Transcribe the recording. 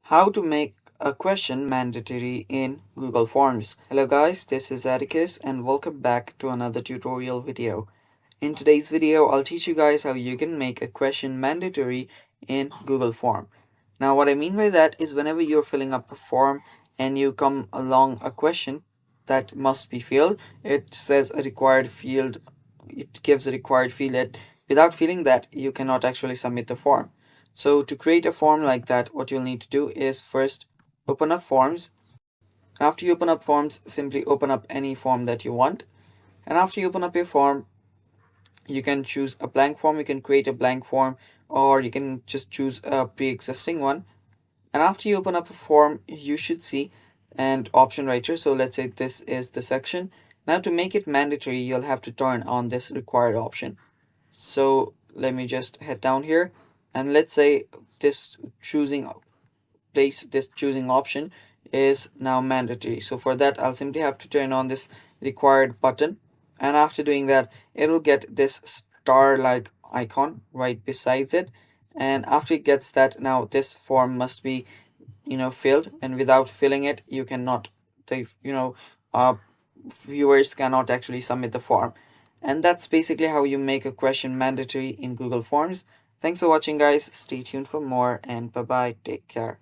How to make a question mandatory in Google Forms. Hello guys, this is Atticus and welcome back to another tutorial video. In today's video, I'll teach you guys how you can make a question mandatory in Google Form. Now what I mean by that is whenever you're filling up a form and you come along a question that must be filled, it says a required field, it gives a required field that without filling that you cannot actually submit the form. So to create a form like that, what you'll need to do is first open up forms. After you open up forms, simply open up any form that you want. And after you open up your form, you can choose a blank form, you can create a blank form, or you can just choose a pre-existing one. And after you open up a form, you should see an option right here. So let's say this is the section. Now to make it mandatory, you'll have to turn on this required option. So let me just head down here, and let's say this choosing this choosing option is now mandatory. So for that, I'll simply have to turn on this required button, and after doing that, it'll get this star like icon right besides it. And after it gets that, now this form must be filled, and without filling it you cannot, the uh viewers cannot actually submit the form. And that's basically how you make a question mandatory in Google Forms. Thanks for watching guys, stay tuned for more, and bye bye, take care.